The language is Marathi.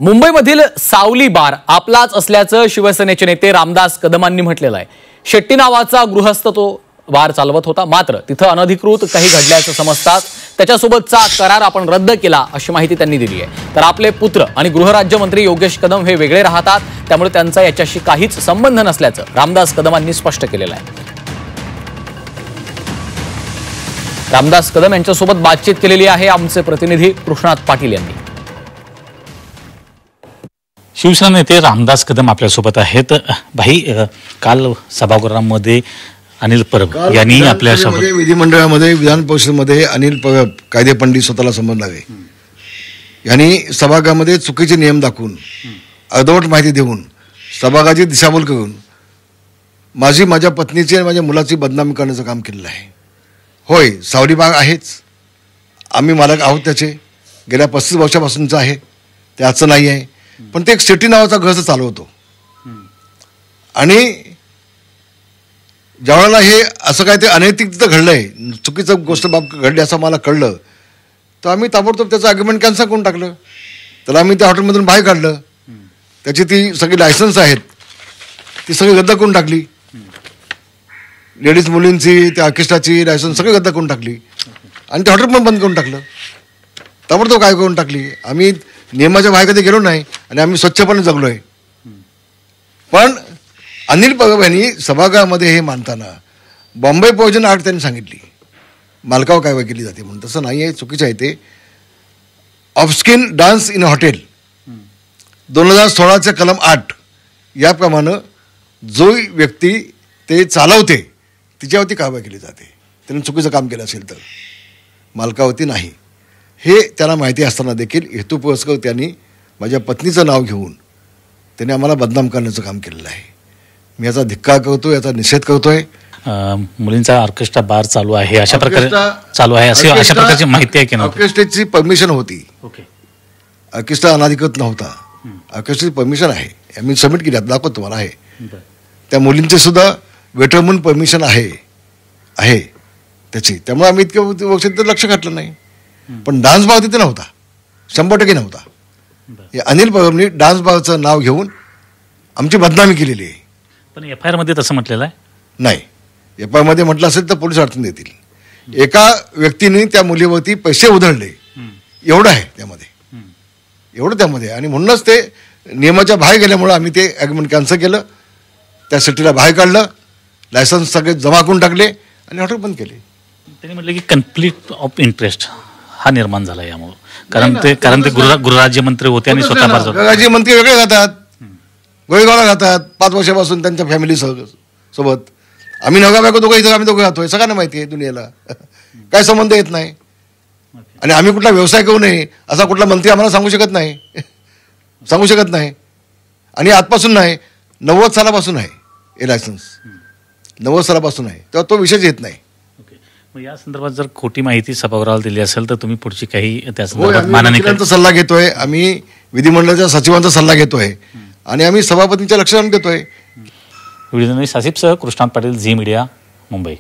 मुंबईमधील सावली बार आपलाच असल्याचं शिवसेनेचे नेते रामदास कदमांनी म्हटलेलं आहे। शेट्टी नावाचा गृहस्थ तो बार चालवत होता, मात्र तिथं अनधिकृत काही घडल्याचं समजताच त्याच्यासोबतचा करार आपण रद्द केला अशी माहिती त्यांनी दिली आहे। तर आपले पुत्र आणि गृहराज्यमंत्री योगेश कदम हे वेगळे राहतात, त्यामुळे त्यांचा याच्याशी काहीच संबंध नसल्याचं रामदास कदमांनी स्पष्ट केलेलं आहे। रामदास कदम यांच्यासोबत बातचीत केलेली आहे आमचे प्रतिनिधी कृष्णात पाटील यांनी। शिवसेना नेते रामदास कदम आपल्यासोबत आहेत। भाई, काल सभागृहामध्ये अनिल परब यांनी आपल्या विधिमंडळामध्ये विधान परिषदेमध्ये अनिल परब कायदे पंडित स्वतःला समजणारे यांनी सभागृहामध्ये चुकीचे नियम दाखवून अर्धवट माहिती देऊन सभागृहाची दिशाभूल करून माझ्या पत्नीची आणि माझ्या मुलाची बदनामी करण्याचं काम केलेलं आहे। होय, सावली बाग आहेच, आम्ही मालक आहोत त्याचे, गेल्या 35 वर्षापासूनचं आहे, ते आजचं नाही आहे। पण ते एक शेट्टी नावाचा गृहस्थ चालवतो आणि ज्यावेळेला हे असं काय ते अनैतिक तिथं घडलंय, चुकीचं गोष्ट बाब घडली असं मला कळलं, तर आम्ही ताबडतोब त्याचं अग्रीमेंट कॅन्सल करून टाकलं। त्याला आम्ही त्या हॉटेलमधून बाहेर काढलं, त्याची ती सगळी लायसन्स आहेत ती सगळी रद्द करून टाकली, लेडीज मुलींची त्या ऑर्केस्ट्राची लायसन्स सगळी रद्द करून टाकली आणि ते हॉटेल पण बंद करून टाकलं, ताबडतोब काय करून टाकली। आम्ही नियमाच्या बाहेर कधी गेलो नाही आणि आम्ही स्वच्छपणे जगलो आहे। पण अनिल परब यांनी सभागृहामध्ये हे मानताना बॉम्बे पॉयझन ॲक्ट त्यांनी सांगितली, मालकावर कारवाई केली जाते म्हणून, तसं नाही आहे, चुकीचं आहे ते। ऑफस्किन डान्स इन हॉटेल 2016च्या कलम 8 याप्रमाणे जो व्यक्ती ते चालवते तिच्यावरती कारवाई केली जाते, त्यांनी चुकीचं काम केलं असेल तर, मालकावरती नाही। हे त्यांना माहिती असताना देखील हेतुपुरस्सर त्यांनी माझ्या पत्नीचं नाव घेऊन त्यांनी आम्हाला बदनाम करण्याचं काम केलेलं आहे। मी याचा धिक्कार करतो, याचा निषेध करतोय। मुलींचा ऑर्केस्ट्रा बार चालू आहे, अशा प्रकारे चालू आहे अशा प्रकारची माहिती आहे की नाही? ऑर्केस्ट्राची परमिशन होती, ऑर्केस्ट्रा अनाधिकृत नव्हता, ऑर्केस्ट्राची परमिशन आहे, आम्ही सबमिट केली, दाखवतो तुम्हाला आहे। त्या मुलींचे सुद्धा वेटर म्हणून परमिशन आहे त्याची, त्यामुळे आम्ही इतक्या वर्षात लक्ष घातलं नाही। पण डान्स बार तिथे नव्हता, 100% नव्हता। हे अनिल परबनी डान्स बारचं नाव घेऊन आमची बदनामी केलेली आहे। पण FIR मध्ये तसं म्हटलेलं आहे नाही, FIR मध्ये म्हटलं असेल तर पोलीस अडचण देतील। एका व्यक्तीने त्या मुलीवरती पैसे उधळले एवढं आहे त्यामध्ये, एवढं त्यामध्ये, आणि म्हणूनच ते नियमाच्या बाहेर गेल्यामुळं आम्ही ते ॲग्रीमेंट कॅन्सल केलं, त्या सिटीला बाहेर काढलं, लायसन्स सगळे जमा करून टाकले आणि हॉटेल बंद केले। त्यांनी म्हटलं की कन्फ्लिक्ट ऑफ इंटरेस्ट हा निर्माण झाला यामुळे, कारण ते गृहराज्यमंत्री होते आणि स्वतः गृहराज्यमंत्री वेगळे राहतात, गोळीगावला राहतात 5 वर्षापासून त्यांच्या फॅमिली सोबत। आम्ही नवरा बायको दोघं इथं आम्ही दोघं राहतोय, सगळ्यांना माहिती आहे दुनियेला, काय संबंध येत नाही। आणि आम्ही कुठला व्यवसाय करू नये असा कुठला मंत्री आम्हाला सांगू शकत नाही। आणि आजपासून नाही, 90 सालापासून आहे हे लायसन्स, 90 सालापासून आहे, तेव्हा तो विषयच येत नाही। मग या संदर्भात जर खोटी माहिती सभागृहाला दिली असेल तर तुम्ही पुढची काही त्या संदर्भात माननीय सल्ला घेतोय, आम्ही विधिमंडळाच्या सचिवांचा सल्ला घेतोय आणि आम्ही सभापतींच्या लक्षात देतोय। व्हिडिओ सासिबसह कृष्णात पाटील, झी मीडिया, मुंबई।